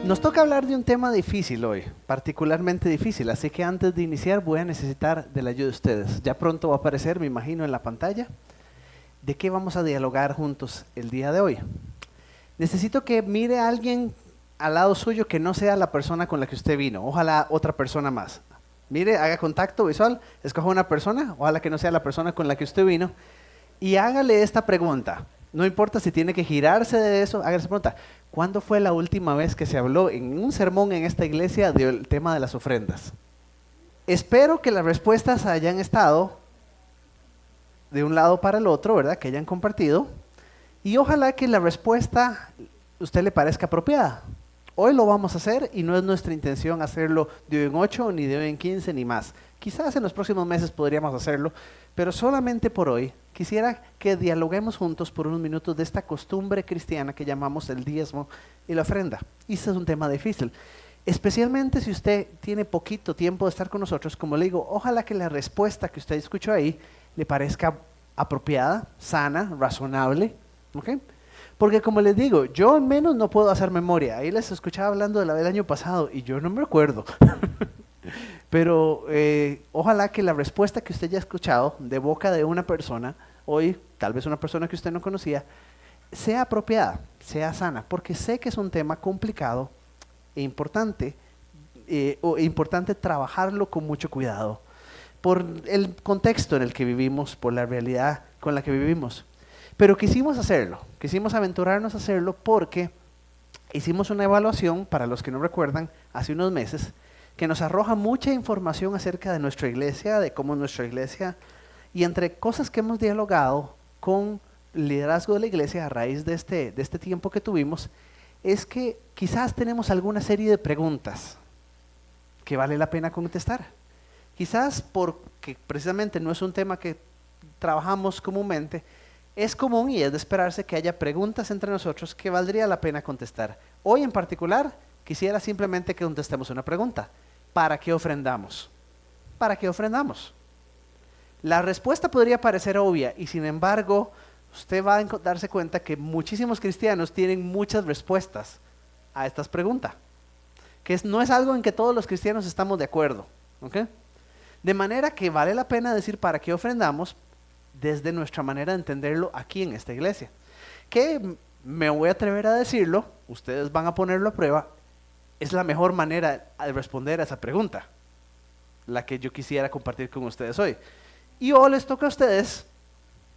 Nos toca hablar de un tema difícil hoy, particularmente difícil, así que antes de iniciar voy a necesitar de la ayuda de ustedes. Ya pronto va a aparecer, me imagino, en la pantalla, de qué vamos a dialogar juntos el día de hoy. Necesito que mire a alguien al lado suyo que no sea la persona con la que usted vino, ojalá otra persona más. Mire, haga contacto visual, escoja una persona, ojalá que no sea la persona con la que usted vino, y hágale esta pregunta. No importa si tiene que girarse de eso, hágale esta pregunta. ¿Cuándo fue la última vez que se habló en un sermón en esta iglesia del tema de las ofrendas? Espero que las respuestas hayan estado de un lado para el otro, ¿verdad? Que hayan compartido. Y ojalá que la respuesta a usted le parezca apropiada. Hoy lo vamos a hacer y no es nuestra intención hacerlo de hoy en 8, ni de hoy en 15, ni más. Quizás en los próximos meses podríamos hacerlo, pero solamente por hoy quisiera que dialoguemos juntos por unos minutos de esta costumbre cristiana que llamamos el diezmo y la ofrenda. Y este es un tema difícil, especialmente si usted tiene poquito tiempo de estar con nosotros. Como le digo, ojalá que la respuesta que usted escuchó ahí le parezca apropiada, sana, razonable, ¿ok? Porque como les digo, yo al menos no puedo hacer memoria. Ahí les escuchaba hablando de la del año pasado y yo no me acuerdo. Pero ojalá que la respuesta que usted ya ha escuchado de boca de una persona, hoy tal vez una persona que usted no conocía, sea apropiada, sea sana, porque sé que es un tema complicado e importante, importante trabajarlo con mucho cuidado, por el contexto en el que vivimos, por la realidad con la que vivimos. Pero quisimos hacerlo, quisimos aventurarnos a hacerlo porque hicimos una evaluación, para los que no recuerdan, hace unos meses, que nos arroja mucha información acerca de nuestra iglesia, de cómo es nuestra iglesia, y entre cosas que hemos dialogado con el liderazgo de la iglesia a raíz de este tiempo que tuvimos, es que quizás tenemos alguna serie de preguntas que vale la pena contestar. Quizás porque precisamente no es un tema que trabajamos comúnmente, es común y es de esperarse que haya preguntas entre nosotros que valdría la pena contestar. Hoy en particular quisiera simplemente que contestemos una pregunta. ¿Para qué ofrendamos? ¿Para qué ofrendamos? La respuesta podría parecer obvia y sin embargo usted va a darse cuenta que muchísimos cristianos tienen muchas respuestas a estas preguntas, que no es algo en que todos los cristianos estamos de acuerdo, ¿ok? De manera que vale la pena decir para qué ofrendamos desde nuestra manera de entenderlo aquí en esta iglesia, que me voy a atrever a decirlo, ustedes van a ponerlo a prueba, es la mejor manera de responder a esa pregunta, la que yo quisiera compartir con ustedes hoy. Y hoy les toca a ustedes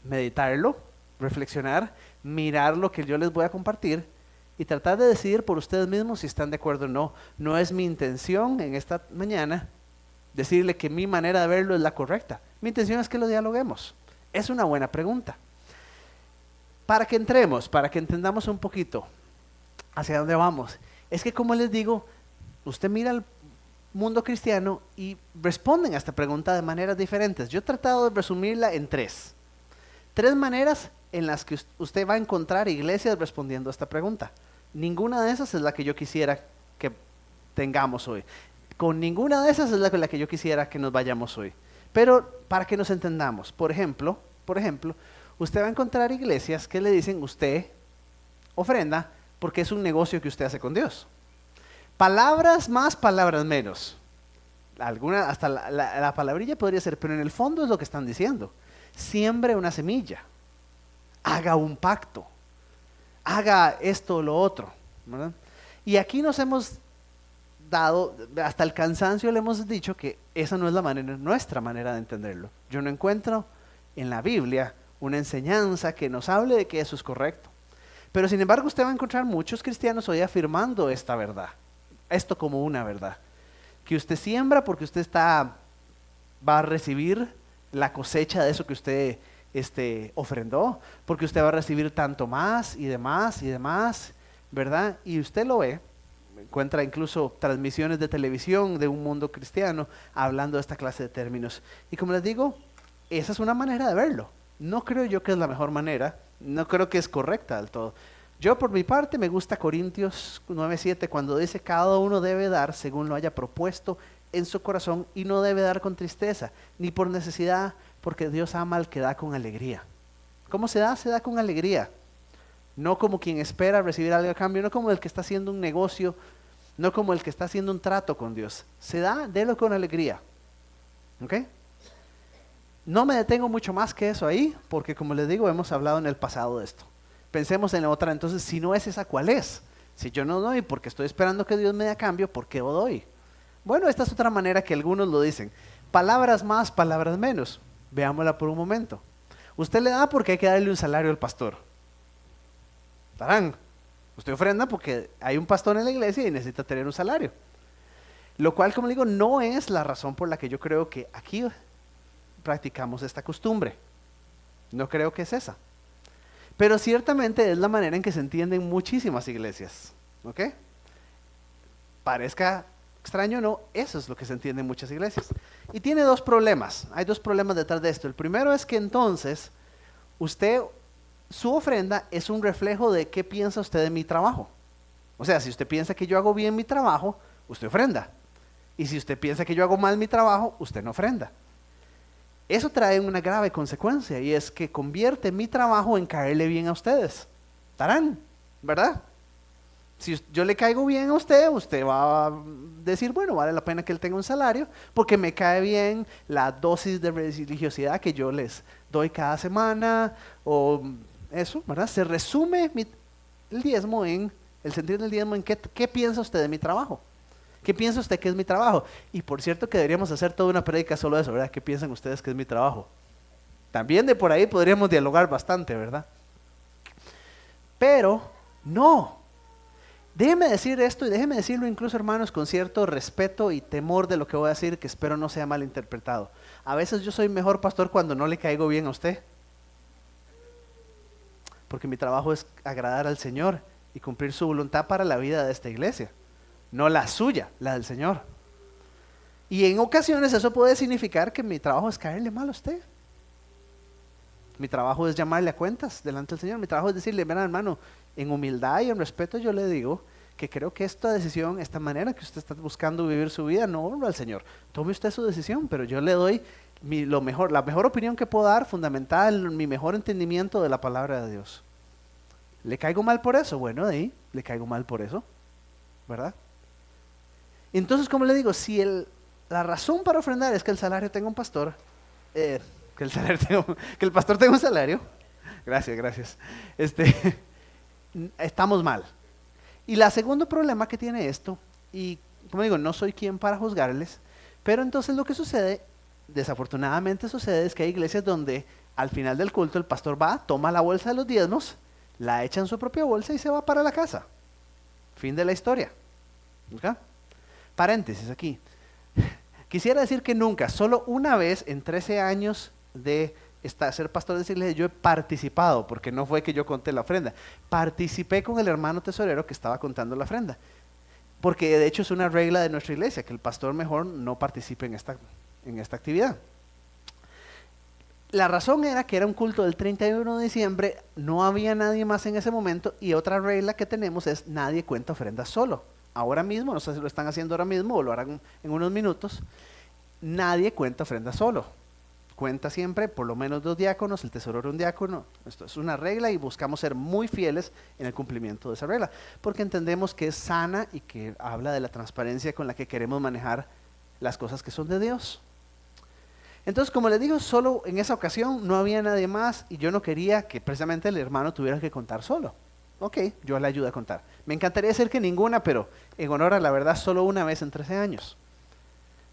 meditarlo, reflexionar, mirar lo que yo les voy a compartir y tratar de decidir por ustedes mismos si están de acuerdo o no. No es mi intención en esta mañana decirle que mi manera de verlo es la correcta. Mi intención es que lo dialoguemos. Es una buena pregunta. Para que entremos, para que entendamos un poquito hacia dónde vamos. Es que como les digo, usted mira al mundo cristiano y responden a esta pregunta de maneras diferentes. Yo he tratado de resumirla en tres maneras en las que usted va a encontrar iglesias respondiendo a esta pregunta. Ninguna de esas es la que yo quisiera que tengamos hoy. Con ninguna de esas es la que yo quisiera que nos vayamos hoy. Pero para que nos entendamos, por ejemplo, usted va a encontrar iglesias que le dicen usted ofrenda porque es un negocio que usted hace con Dios. Palabras más, palabras menos. Hasta la palabrilla podría ser, pero en el fondo es lo que están diciendo. Siembre una semilla, haga un pacto, haga esto o lo otro, ¿verdad? Y aquí nos hemos dado, hasta el cansancio le hemos dicho que esa no es nuestra manera de entenderlo. Yo no encuentro en la Biblia una enseñanza que nos hable de que eso es correcto. Pero sin embargo usted va a encontrar muchos cristianos hoy afirmando esta verdad, esto como una verdad, que usted siembra porque usted va a recibir la cosecha de eso que usted ofrendó, porque usted va a recibir tanto más y demás y demás, ¿verdad? Y usted lo ve, encuentra incluso transmisiones de televisión de un mundo cristiano hablando de esta clase de términos. Y como les digo, esa es una manera de verlo. No creo yo que es la mejor manera, no creo que es correcta del todo. Yo por mi parte me gusta Corintios 9:7 cuando dice cada uno debe dar según lo haya propuesto en su corazón y no debe dar con tristeza, ni por necesidad, porque Dios ama al que da con alegría. ¿Cómo se da? Se da con alegría. No como quien espera recibir algo a cambio, no como el que está haciendo un negocio no como el que está haciendo un trato con Dios. Se da, délo con alegría. ¿Ok? No me detengo mucho más que eso ahí, porque como les digo, hemos hablado en el pasado de esto. Pensemos en la otra, entonces, si no es esa, ¿cuál es? Si yo no doy porque estoy esperando que Dios me dé a cambio, ¿por qué doy? Bueno, esta es otra manera que algunos lo dicen. Palabras más, palabras menos. Veámosla por un momento. Usted le da porque hay que darle un salario al pastor. ¿Tarán? Usted ofrenda porque hay un pastor en la iglesia y necesita tener un salario. Lo cual, como digo, no es la razón por la que yo creo que aquí practicamos esta costumbre. No creo que es esa. Pero ciertamente es la manera en que se entienden muchísimas iglesias. ¿Ok? Parezca extraño o no, eso es lo que se entiende en muchas iglesias. Y tiene dos problemas. Hay dos problemas detrás de esto. El primero es que entonces su ofrenda es un reflejo de qué piensa usted de mi trabajo. O sea, si usted piensa que yo hago bien mi trabajo, usted ofrenda. Y si usted piensa que yo hago mal mi trabajo, usted no ofrenda. Eso trae una grave consecuencia y es que convierte mi trabajo en caerle bien a ustedes. ¿Tarán? ¿Verdad? Si yo le caigo bien a usted, usted va a decir, bueno, vale la pena que él tenga un salario porque me cae bien la dosis de religiosidad que yo les doy cada semana o eso, ¿verdad? Se resume el diezmo en, el sentido del diezmo en qué piensa usted de mi trabajo. ¿Qué piensa usted que es mi trabajo? Y por cierto que deberíamos hacer toda una prédica solo de eso, ¿verdad? ¿Qué piensan ustedes que es mi trabajo? También de por ahí podríamos dialogar bastante, ¿verdad? Pero no. Déjeme decir esto y déjeme decirlo incluso, hermanos, con cierto respeto y temor de lo que voy a decir, que espero no sea mal interpretado. A veces yo soy mejor pastor cuando no le caigo bien a usted. Porque mi trabajo es agradar al Señor y cumplir su voluntad para la vida de esta iglesia. No la suya, la del Señor. Y en ocasiones eso puede significar que mi trabajo es caerle mal a usted. Mi trabajo es llamarle a cuentas delante del Señor. Mi trabajo es decirle, mira hermano, en humildad y en respeto yo le digo que creo que esta decisión, esta manera que usted está buscando vivir su vida no honra al Señor. Tome usted su decisión, pero yo le doy la mejor opinión que puedo dar, fundamentada en mi mejor entendimiento de la palabra de Dios. ¿Le caigo mal por eso? Bueno, de ahí, le caigo mal por eso, ¿verdad? Entonces, como le digo, si la razón para ofrendar es que el salario tenga un pastor, que el pastor tenga un salario, gracias, estamos mal. Y el segundo problema que tiene esto, y como digo, no soy quien para juzgarles, pero entonces lo que sucede, desafortunadamente sucede, es que hay iglesias donde al final del culto el pastor va, toma la bolsa de los diezmos, la echa en su propia bolsa y se va para la casa. Fin de la historia. ¿Okay? Paréntesis aquí. Quisiera decir que nunca, solo una vez en 13 años de ser pastor de esa iglesia, yo he participado, porque no fue que yo conté la ofrenda, participé con el hermano tesorero que estaba contando la ofrenda, porque de hecho es una regla de nuestra iglesia, que el pastor mejor no participe en esta actividad. La razón era que era un culto del 31 de diciembre, no había nadie más en ese momento, y otra regla que tenemos es nadie cuenta ofrendas solo. Ahora mismo, no sé si lo están haciendo ahora mismo o lo harán en unos minutos, nadie cuenta ofrenda solo. Cuenta siempre por lo menos 2 diáconos, el tesorero un diácono. Esto es una regla y buscamos ser muy fieles en el cumplimiento de esa regla, porque entendemos que es sana y que habla de la transparencia con la que queremos manejar las cosas que son de Dios. Entonces, como les digo, solo en esa ocasión no había nadie más y yo no quería que precisamente el hermano tuviera que contar solo. Ok, yo le ayudo a contar. Me encantaría decir que ninguna, pero en honor a la verdad, solo una vez en 13 años.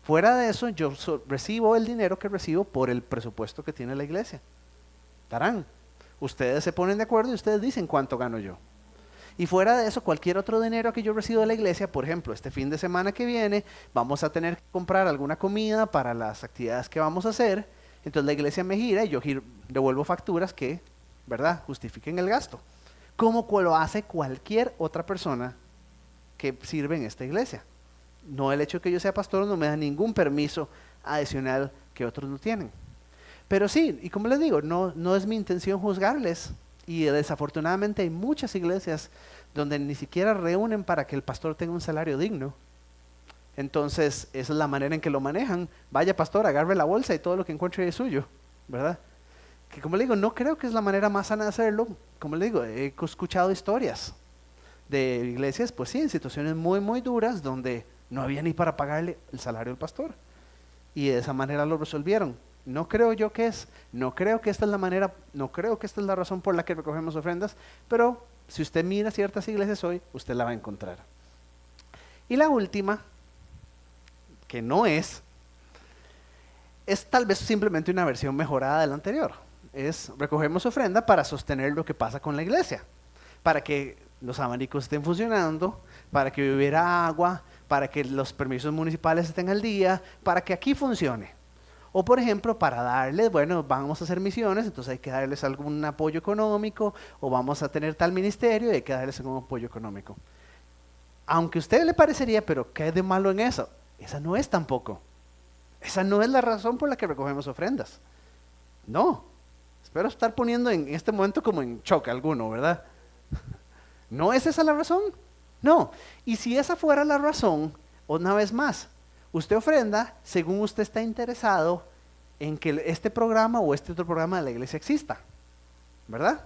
Fuera de eso, yo recibo el dinero que recibo por el presupuesto que tiene la iglesia. Tarán. Ustedes se ponen de acuerdo y ustedes dicen cuánto gano yo. Y fuera de eso, cualquier otro dinero que yo recibo de la iglesia, por ejemplo, este fin de semana que viene, vamos a tener que comprar alguna comida para las actividades que vamos a hacer. Entonces la iglesia me gira y yo devuelvo facturas que, ¿verdad?, justifiquen el gasto. Como lo hace cualquier otra persona que sirve en esta iglesia. No el hecho de que yo sea pastor no me da ningún permiso adicional que otros no tienen. Pero sí, y como les digo, no es mi intención juzgarles. Y desafortunadamente hay muchas iglesias donde ni siquiera reúnen para que el pastor tenga un salario digno. Entonces, esa es la manera en que lo manejan. Vaya pastor, agarre la bolsa y todo lo que encuentre es suyo, ¿verdad? Que como le digo, no creo que es la manera más sana de hacerlo. Como le digo, he escuchado historias de iglesias, pues sí, en situaciones muy, muy duras, donde no había ni para pagarle el salario al pastor. Y de esa manera lo resolvieron. No creo yo que es, no creo que esta es la manera, no creo que esta es la razón por la que recogemos ofrendas, pero si usted mira ciertas iglesias hoy, usted la va a encontrar. Y la última, que no es tal vez simplemente una versión mejorada de la anterior. Es recogemos ofrenda para sostener lo que pasa con la iglesia, para que los abanicos estén funcionando, para que hubiera agua, para que los permisos municipales estén al día, para que aquí funcione. O por ejemplo, para darles, bueno, vamos a hacer misiones, entonces hay que darles algún apoyo económico, o vamos a tener tal ministerio y hay que darles algún apoyo económico. Aunque a usted le parecería, pero ¿qué hay de malo en eso? Esa no es tampoco. Esa no es la razón por la que recogemos ofrendas. No. Espero estar poniendo en este momento como en choque alguno, ¿verdad? ¿No es esa la razón? No. Y si esa fuera la razón, una vez más, usted ofrenda según usted está interesado en que este programa o este otro programa de la iglesia exista, ¿verdad?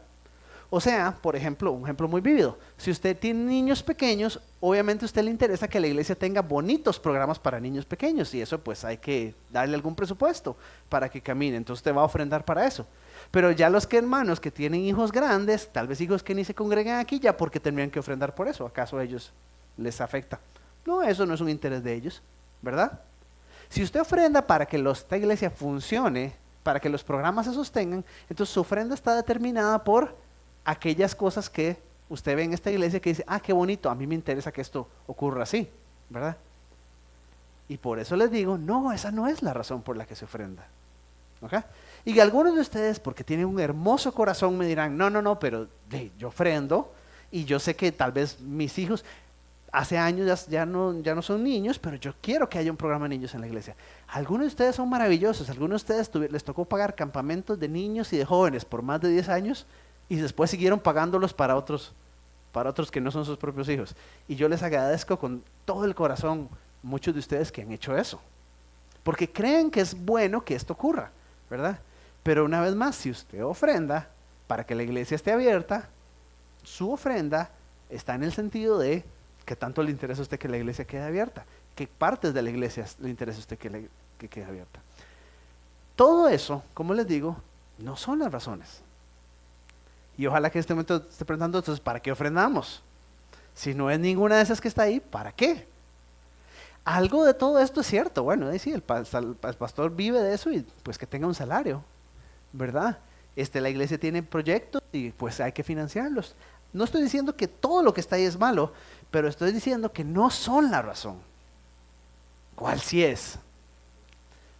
O sea, por ejemplo, un ejemplo muy vívido. Si usted tiene niños pequeños, obviamente a usted le interesa que la iglesia tenga bonitos programas para niños pequeños y eso pues hay que darle algún presupuesto para que camine. Entonces usted va a ofrendar para eso. Pero ya los que hermanos que tienen hijos grandes, tal vez hijos que ni se congregan aquí, ya porque tendrían que ofrendar por eso. ¿Acaso a ellos les afecta? No, eso no es un interés de ellos, ¿verdad? Si usted ofrenda para que esta iglesia funcione, para que los programas se sostengan, entonces su ofrenda está determinada por aquellas cosas que usted ve en esta iglesia que dice, qué bonito, a mí me interesa que esto ocurra así, ¿verdad? Y por eso les digo, no, esa no es la razón por la que se ofrenda. ¿Okay? Y algunos de ustedes, porque tienen un hermoso corazón, me dirán, no, pero yo ofrendo y yo sé que tal vez mis hijos hace años ya no son niños, pero yo quiero que haya un programa de niños en la iglesia. Algunos de ustedes son maravillosos, algunos de ustedes les tocó pagar campamentos de niños y de jóvenes por más de 10 años y después siguieron pagándolos para otros que no son sus propios hijos. Y yo les agradezco con todo el corazón muchos de ustedes que han hecho eso, porque creen que es bueno que esto ocurra, ¿verdad? Pero una vez más, si usted ofrenda para que la iglesia esté abierta, su ofrenda está en el sentido de que tanto le interesa a usted que la iglesia quede abierta, qué partes de la iglesia le interesa a usted que quede abierta. Todo eso, como les digo, no son las razones. Y ojalá que en este momento esté preguntando, entonces, ¿para qué ofrendamos? Si no es ninguna de esas que está ahí, ¿para qué? Algo de todo esto es cierto. Bueno, sí, el pastor vive de eso y pues que tenga un salario, ¿verdad? La iglesia tiene proyectos y pues hay que financiarlos. No estoy diciendo que todo lo que está ahí es malo, pero estoy diciendo que no son la razón. ¿Cuál sí es?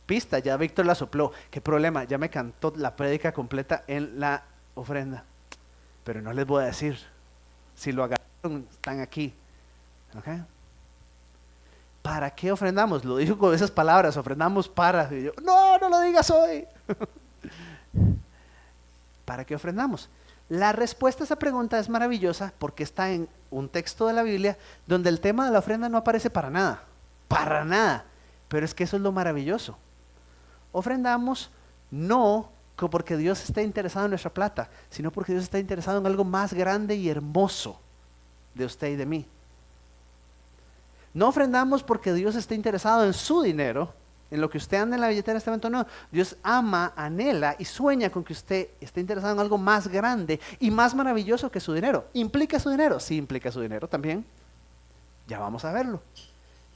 Pista, ya Víctor la sopló. ¿Qué problema? Ya me cantó la prédica completa en la ofrenda. Pero no les voy a decir. Si lo agarraron, están aquí. ¿Okay? ¿Para qué ofrendamos? Lo dijo con esas palabras, ofrendamos para. Y yo, no lo digas hoy. ¿Para qué ofrendamos? La respuesta a esa pregunta es maravillosa porque está en un texto de la Biblia donde el tema de la ofrenda no aparece para nada. Para nada. Pero es que eso es lo maravilloso. Ofrendamos no porque Dios está interesado en nuestra plata, sino porque Dios está interesado en algo más grande y hermoso de usted y de mí. No ofrendamos porque Dios está interesado en su dinero, en lo que usted anda en la billetera en este momento, no. Dios ama, anhela y sueña con que usted esté interesado en algo más grande y más maravilloso que su dinero. ¿Implica su dinero? Sí, implica su dinero también. Ya vamos a verlo.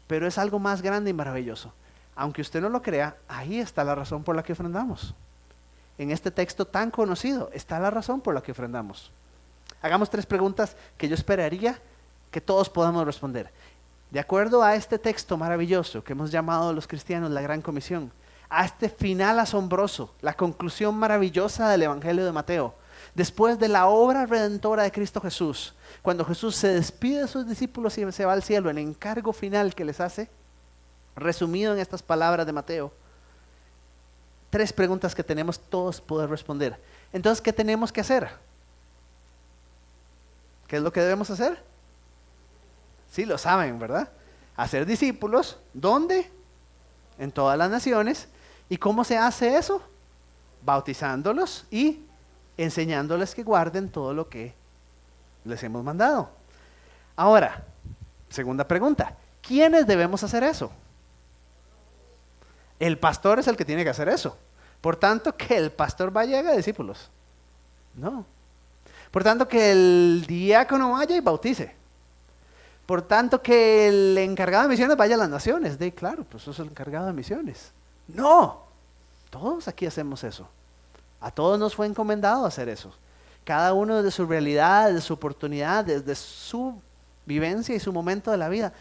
Pero es algo más grande y maravilloso. Aunque usted no lo crea, ahí está la razón por la que ofrendamos. En este texto tan conocido está la razón por la que ofrendamos. Hagamos 3 preguntas que yo esperaría que todos podamos responder. De acuerdo a este texto maravilloso que hemos llamado los cristianos la Gran Comisión, a este final asombroso, la conclusión maravillosa del Evangelio de Mateo, después de la obra redentora de Cristo Jesús, cuando Jesús se despide de sus discípulos y se va al cielo, el encargo final que les hace, resumido en estas palabras de Mateo, 3 preguntas que tenemos todos poder responder. Entonces, ¿qué tenemos que hacer? ¿Qué es lo que debemos hacer? Sí, lo saben, ¿verdad? Hacer discípulos, ¿dónde? En todas las naciones. ¿Y cómo se hace eso? Bautizándolos y enseñándoles que guarden todo lo que les hemos mandado. Ahora, segunda pregunta, ¿quiénes debemos hacer eso? El pastor es el que tiene que hacer eso. Por tanto, que el pastor vaya y haga discípulos. No. Por tanto, que el diácono vaya y bautice. Por tanto, que el encargado de misiones vaya a las naciones. Claro, pues eso es el encargado de misiones. No. Todos aquí hacemos eso. A todos nos fue encomendado hacer eso. Cada uno desde su realidad, desde su oportunidad, desde su vivencia y su momento de la vida.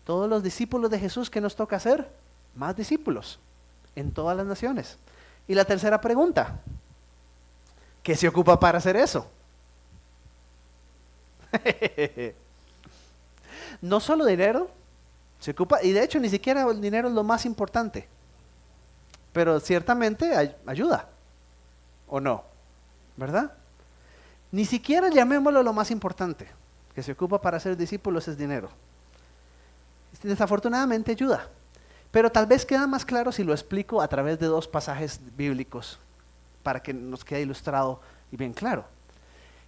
Todos los discípulos de Jesús, ¿qué nos toca hacer? Más discípulos en todas las naciones. Y la tercera pregunta, ¿qué se ocupa para hacer eso? No solo dinero, se ocupa, y de hecho ni siquiera el dinero es lo más importante, pero ciertamente ayuda, ¿o no? ¿Verdad? Ni siquiera llamémoslo lo más importante, que se ocupa para ser discípulos es dinero. Desafortunadamente ayuda, pero tal vez queda más claro si lo explico a través de dos pasajes bíblicos, para que nos quede ilustrado y bien claro.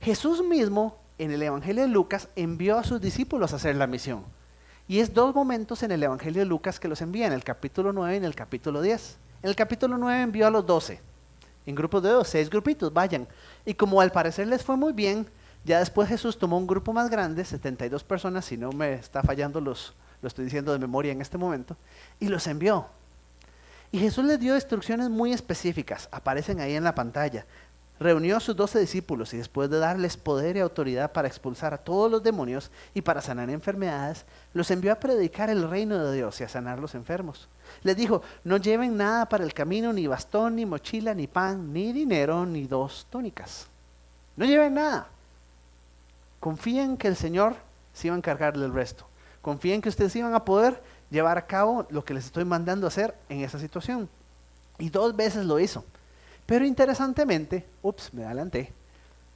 Jesús mismo, en el Evangelio de Lucas, envió a sus discípulos a hacer la misión. Y es dos momentos en el Evangelio de Lucas que los envía, en el capítulo 9 y en el capítulo 10. En el capítulo 9 envió a los 12, en grupos de 6 grupitos, vayan. Y como al parecer les fue muy bien, ya después Jesús tomó un grupo más grande, 72 personas, si no me está fallando lo estoy diciendo de memoria en este momento, y los envió. Y Jesús les dio instrucciones muy específicas, aparecen ahí en la pantalla. Reunió a sus 12 discípulos y después de darles poder y autoridad para expulsar a todos los demonios y para sanar enfermedades, los envió a predicar el reino de Dios y a sanar los enfermos. Les dijo, no lleven nada para el camino, ni bastón, ni mochila, ni pan, ni dinero, ni 2 túnicas. No lleven nada. Confíen que el Señor se iba a encargar del resto. Confíen que ustedes iban a poder llevar a cabo lo que les estoy mandando hacer en esa situación. Y 2 veces lo hizo. Pero interesantemente, me adelanté,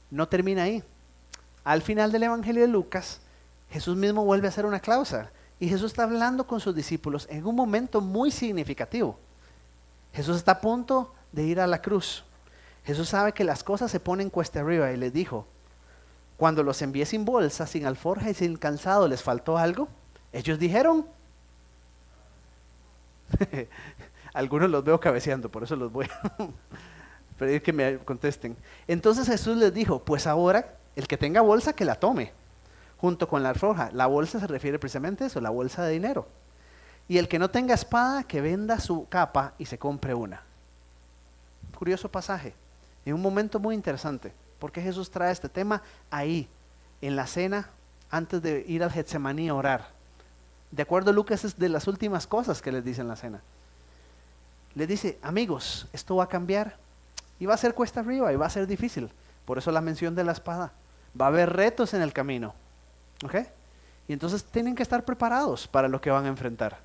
no termina ahí. Al final del Evangelio de Lucas, Jesús mismo vuelve a hacer una cláusula. Y Jesús está hablando con sus discípulos en un momento muy significativo. Jesús está a punto de ir a la cruz. Jesús sabe que las cosas se ponen cuesta arriba y les dijo, cuando los envié sin bolsa, sin alforja y sin calzado, ¿les faltó algo? Ellos dijeron, algunos los veo cabeceando, por eso los voy a pedir que me contesten. Entonces Jesús les dijo, pues ahora el que tenga bolsa que la tome, junto con la alforja. La bolsa se refiere precisamente a eso, la bolsa de dinero. Y el que no tenga espada, que venda su capa y se compre una. Curioso pasaje, en un momento muy interesante. ¿Por qué Jesús trae este tema ahí, en la cena, antes de ir al Getsemaní a orar? De acuerdo a Lucas, es de las últimas cosas que les dice en la cena. Les dice, amigos, esto va a cambiar y va a ser cuesta arriba y va a ser difícil. Por eso la mención de la espada. Va a haber retos en el camino. ¿Ok? Y entonces tienen que estar preparados para lo que van a enfrentar.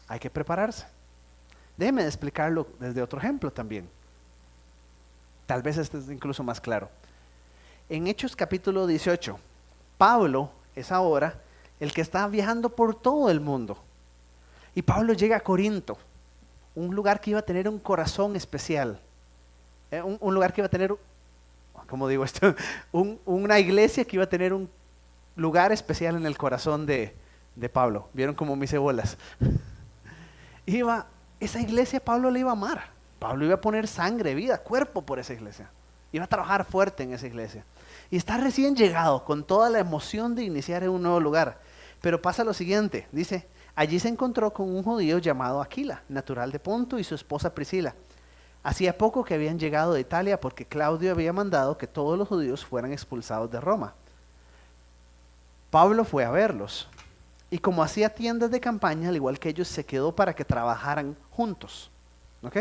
Hay que prepararse. Déjenme explicarlo desde otro ejemplo también. Tal vez este es incluso más claro. En Hechos capítulo 18, Pablo es ahora el que está viajando por todo el mundo. Y Pablo llega a Corinto, un lugar que iba a tener un corazón especial. Un lugar que iba a tener, ¿cómo digo esto? Una iglesia que iba a tener un lugar especial en el corazón de Pablo. ¿Vieron cómo me hice bolas? Esa iglesia Pablo le iba a amar. Pablo iba a poner sangre, vida, cuerpo por esa iglesia. Iba a trabajar fuerte en esa iglesia. Y está recién llegado con toda la emoción de iniciar en un nuevo lugar. Pero pasa lo siguiente, dice, allí se encontró con un judío llamado Aquila, natural de Ponto, y su esposa Priscila. Hacía poco que habían llegado de Italia porque Claudio había mandado que todos los judíos fueran expulsados de Roma. Pablo fue a verlos. Y como hacía tiendas de campaña, al igual que ellos, se quedó para que trabajaran juntos. ¿Ok?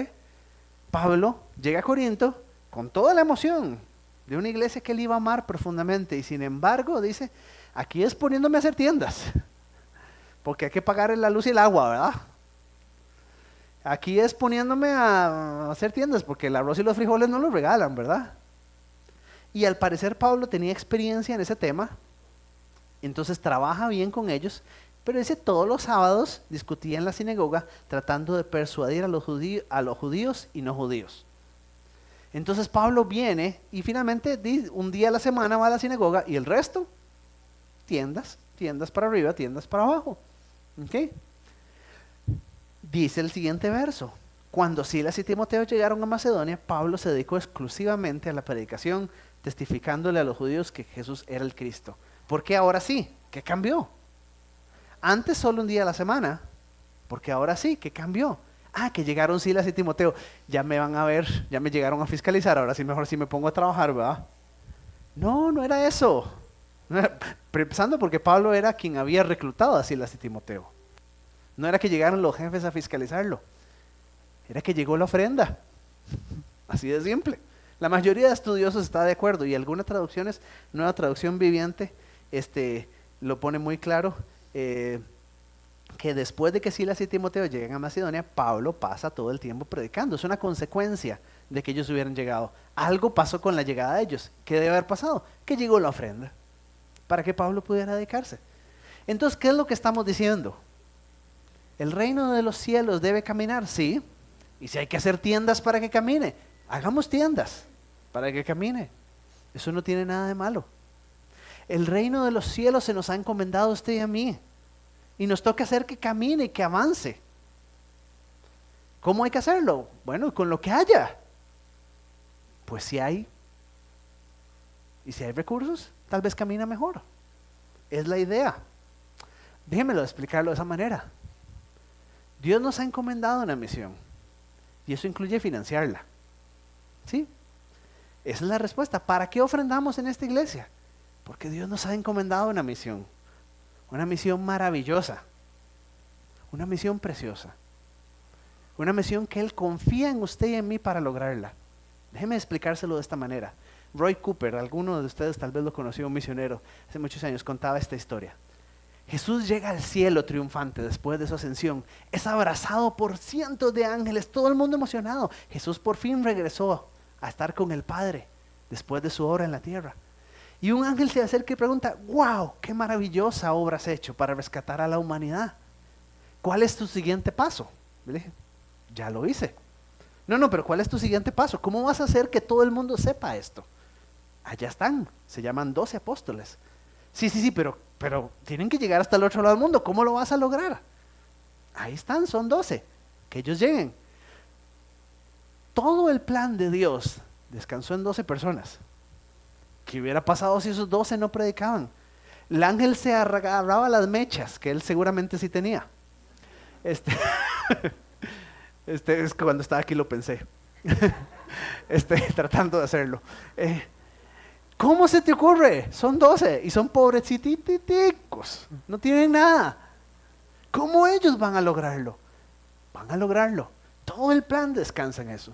Pablo llega a Corinto con toda la emoción de una iglesia que él iba a amar profundamente y sin embargo dice, aquí es poniéndome a hacer tiendas, porque hay que pagar la luz y el agua, ¿verdad? Aquí es poniéndome a hacer tiendas porque el arroz y los frijoles no los regalan, ¿verdad? Y al parecer Pablo tenía experiencia en ese tema, entonces trabaja bien con ellos. Pero dice, todos los sábados discutía en la sinagoga tratando de persuadir a los judíos y no judíos. Entonces Pablo viene y finalmente un día a la semana va a la sinagoga y el resto tiendas, tiendas para arriba, tiendas para abajo. ¿Ok? Dice el siguiente verso: cuando Silas y Timoteo llegaron a Macedonia, Pablo se dedicó exclusivamente a la predicación, testificándole a los judíos que Jesús era el Cristo. ¿Por qué ahora sí? ¿Qué cambió? Antes solo un día a la semana, porque ahora sí, ¿qué cambió? Que llegaron Silas y Timoteo, ya me van a ver, ya me llegaron a fiscalizar, ahora sí mejor si me pongo a trabajar, ¿verdad? No, no era eso. Empezando porque Pablo era quien había reclutado a Silas y Timoteo. No era que llegaron los jefes a fiscalizarlo, era que llegó la ofrenda. Así de simple. La mayoría de estudiosos está de acuerdo, y algunas traducciones, Nueva Traducción Viviente, lo pone muy claro, que después de que Silas y Timoteo lleguen a Macedonia, Pablo pasa todo el tiempo predicando. Es una consecuencia de que ellos hubieran llegado. Algo pasó con la llegada de ellos. ¿Qué debe haber pasado? Que llegó la ofrenda para que Pablo pudiera dedicarse. Entonces, ¿qué es lo que estamos diciendo? ¿El reino de los cielos debe caminar? Sí. Y si hay que hacer tiendas para que camine, hagamos tiendas para que camine. Eso no tiene nada de malo. El reino de los cielos se nos ha encomendado a usted y a mí, y nos toca hacer que camine y que avance. ¿Cómo hay que hacerlo? Bueno, con lo que haya. Pues si hay, y si hay recursos, tal vez camina mejor. Es la idea. Déjenmelo explicarlo de esa manera. Dios nos ha encomendado una misión, y eso incluye financiarla. ¿Sí? Esa es la respuesta. ¿Para qué ofrendamos en esta iglesia? Porque Dios nos ha encomendado una misión maravillosa, una misión preciosa, una misión que Él confía en usted y en mí para lograrla. Déjeme explicárselo de esta manera. Roy Cooper, alguno de ustedes tal vez lo conoció, un misionero, hace muchos años, contaba esta historia. Jesús llega al cielo triunfante después de su ascensión, es abrazado por cientos de ángeles, todo el mundo emocionado. Jesús por fin regresó a estar con el Padre después de su obra en la tierra. Y un ángel se acerca y pregunta: wow, qué maravillosa obra has hecho para rescatar a la humanidad. ¿Cuál es tu siguiente paso? Le dije: ya lo hice. No, pero ¿cuál es tu siguiente paso? ¿Cómo vas a hacer que todo el mundo sepa esto? Allá están, se llaman 12 apóstoles. Sí, pero tienen que llegar hasta el otro lado del mundo. ¿Cómo lo vas a lograr? Ahí están, son 12. Que ellos lleguen. Todo el plan de Dios descansó en 12 personas. ¿Qué hubiera pasado si esos 12 no predicaban? El ángel se agarraba las mechas, que él seguramente sí tenía. Es cuando estaba aquí lo pensé. Tratando de hacerlo. ¿Cómo se te ocurre? Son 12 y son pobrecitos, no tienen nada. ¿Cómo ellos van a lograrlo? Van a lograrlo. Todo el plan descansa en eso.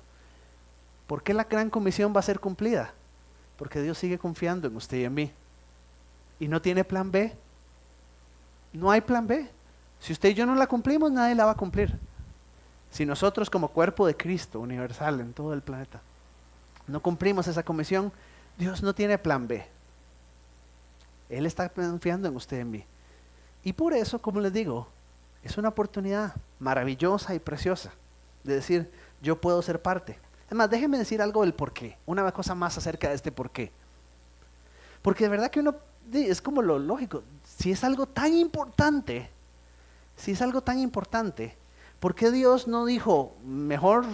¿Por qué la gran comisión va a ser cumplida? Porque Dios sigue confiando en usted y en mí. Y no tiene plan B. No hay plan B. Si usted y yo no la cumplimos, nadie la va a cumplir. Si nosotros como cuerpo de Cristo universal en todo el planeta no cumplimos esa comisión, Dios no tiene plan B. Él está confiando en usted y en mí. Y por eso, como les digo, es una oportunidad maravillosa y preciosa de decir: yo puedo ser parte. Además, déjenme decir algo del por qué. Una cosa más acerca de este por qué. Porque de verdad que uno, es como lo lógico. Si es algo tan importante, ¿por qué Dios no dijo: mejor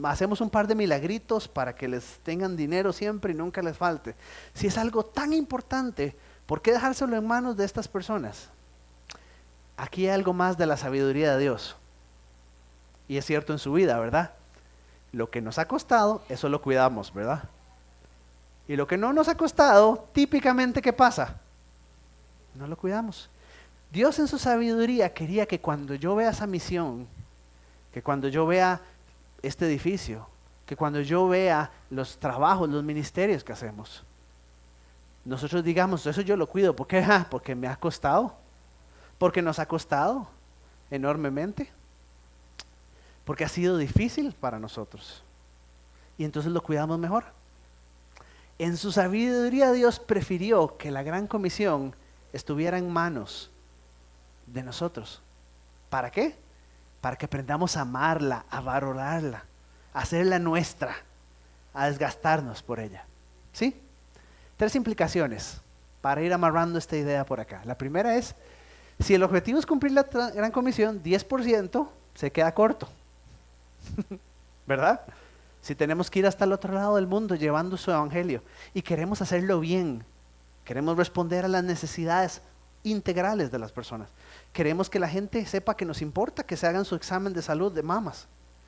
hacemos un par de milagritos para que les tengan dinero siempre y nunca les falte? Si es algo tan importante, ¿por qué dejárselo en manos de estas personas? Aquí hay algo más de la sabiduría de Dios. Y es cierto en su vida, ¿verdad? Lo que nos ha costado, eso lo cuidamos, ¿verdad? Y lo que no nos ha costado, típicamente, ¿qué pasa? No lo cuidamos. Dios en su sabiduría quería que cuando yo vea esa misión, que cuando yo vea este edificio, que cuando yo vea los trabajos, los ministerios que hacemos, nosotros digamos: eso yo lo cuido. ¿Por qué? Porque me ha costado. Porque nos ha costado enormemente. Porque ha sido difícil para nosotros. Y entonces lo cuidamos mejor. En su sabiduría Dios prefirió que la gran comisión estuviera en manos de nosotros. ¿Para qué? Para que aprendamos a amarla, a valorarla, a hacerla nuestra, a desgastarnos por ella. ¿Sí? 3 implicaciones. para ir amarrando esta idea por acá. La primera es, si el objetivo es cumplir la gran comisión, 10% se queda corto. ¿Verdad? Si tenemos que ir hasta el otro lado del mundo llevando su evangelio y queremos hacerlo bien, queremos responder a las necesidades integrales de las personas, queremos que la gente sepa que nos importa que se hagan su examen de salud de mamas.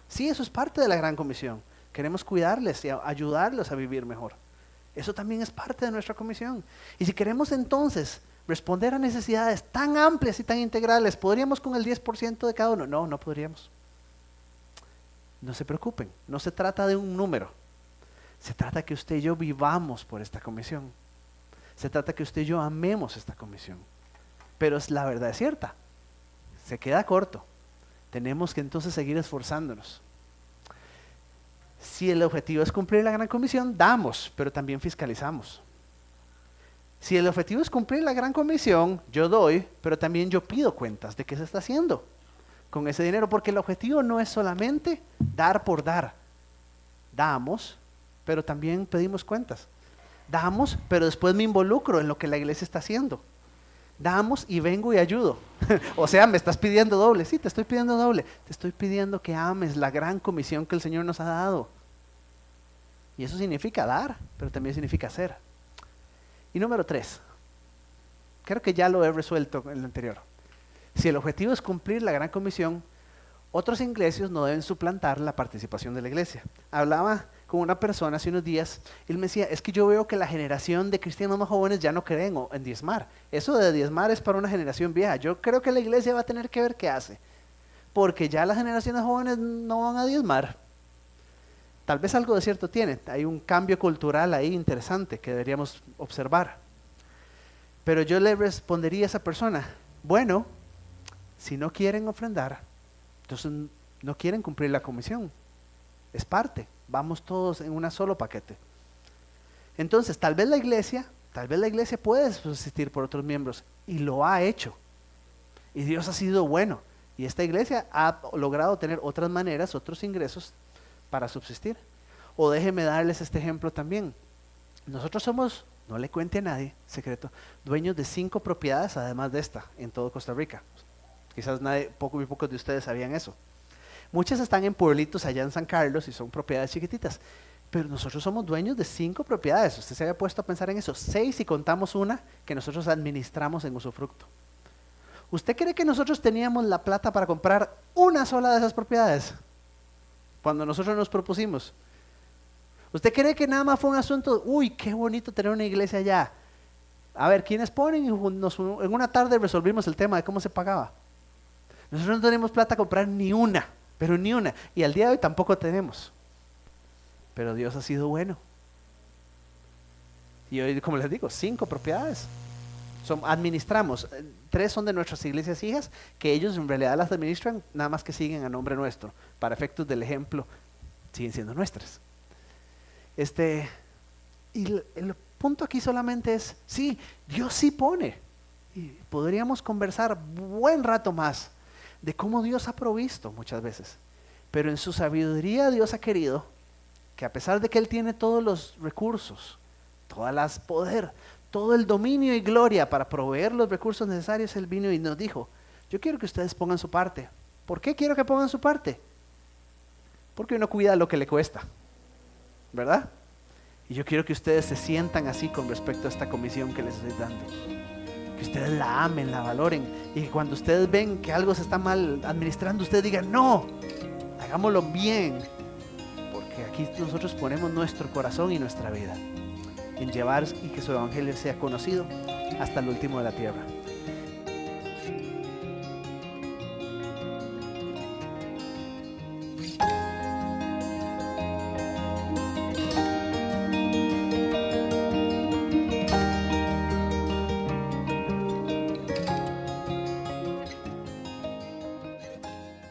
Sí, eso es parte de la gran comisión. Queremos cuidarles y ayudarlos a vivir mejor. Eso también es parte de nuestra comisión. Y si queremos entonces responder a necesidades tan amplias y tan integrales, ¿podríamos con el 10% de cada uno? No, no podríamos. No se preocupen, no se trata de un número. Se trata que usted y yo vivamos por esta comisión. Se trata que usted y yo amemos esta comisión. Pero la verdad es cierta, se queda corto. Tenemos que entonces seguir esforzándonos. Si el objetivo es cumplir la gran comisión, damos, pero también fiscalizamos. Si el objetivo es cumplir la gran comisión, yo doy, pero también yo pido cuentas de qué se está haciendo con ese dinero, porque el objetivo no es solamente dar por dar. Damos, pero también pedimos cuentas. Damos, pero después me involucro en lo que la iglesia está haciendo. Damos y vengo y ayudo. O sea, me estás pidiendo doble. Sí, te estoy pidiendo doble. Te estoy pidiendo que ames la gran comisión que el Señor nos ha dado. Y eso significa dar, pero también significa hacer. Y número 3, creo que ya lo he resuelto en el anterior. Si el objetivo es cumplir la gran comisión, otros iglesias no deben suplantar la participación de la iglesia. Hablaba con una persona hace unos días, él me decía, es que yo veo que la generación de cristianos más jóvenes ya no creen en diezmar. Eso de diezmar es para una generación vieja. Yo creo que la iglesia va a tener que ver qué hace, porque ya las generaciones jóvenes no van a diezmar. Tal vez algo de cierto tiene, hay un cambio cultural ahí interesante que deberíamos observar. Pero yo le respondería a esa persona, bueno, si no quieren ofrendar, entonces no quieren cumplir la comisión. Es parte, vamos todos en un solo paquete. Entonces, tal vez la iglesia puede subsistir por otros miembros y lo ha hecho. Y Dios ha sido bueno. Y esta iglesia ha logrado tener otras maneras, otros ingresos para subsistir. O déjeme darles este ejemplo también. Nosotros somos, no le cuente a nadie, secreto, dueños de 5 propiedades además de esta en todo Costa Rica. Quizás muy pocos de ustedes sabían eso. Muchas están en pueblitos allá en San Carlos y son propiedades chiquititas. Pero nosotros somos dueños de 5 propiedades. Usted se había puesto a pensar en eso. 6 si contamos una que nosotros administramos en usufructo. ¿Usted cree que nosotros teníamos la plata para comprar una sola de esas propiedades? Cuando nosotros nos propusimos. ¿Usted cree que nada más fue un asunto, uy, qué bonito tener una iglesia allá? A ver, ¿quiénes ponen? Y en una tarde resolvimos el tema de cómo se pagaba. Nosotros no tenemos plata a comprar ni una, pero ni una. Y al día de hoy tampoco tenemos. Pero Dios ha sido bueno. Y hoy, como les digo, 5 propiedades. Administramos. 3 son de nuestras iglesias hijas, que ellos en realidad las administran, nada más que siguen a nombre nuestro. Para efectos del ejemplo, siguen siendo nuestras. Y el punto aquí solamente es, sí, Dios sí pone. Y podríamos conversar buen rato más de cómo Dios ha provisto muchas veces. Pero en su sabiduría Dios ha querido que a pesar de que Él tiene todos los recursos, poder, todo el dominio y gloria para proveer los recursos necesarios, Él vino y nos dijo, yo quiero que ustedes pongan su parte. ¿Por qué quiero que pongan su parte? Porque uno cuida lo que le cuesta, ¿verdad? Y yo quiero que ustedes se sientan así con respecto a esta comisión que les estoy dando. Que ustedes la amen, la valoren, y que cuando ustedes ven que algo se está mal administrando, ustedes digan, no, hagámoslo bien, porque aquí nosotros ponemos nuestro corazón y nuestra vida en llevar y que su evangelio sea conocido hasta el último de la tierra.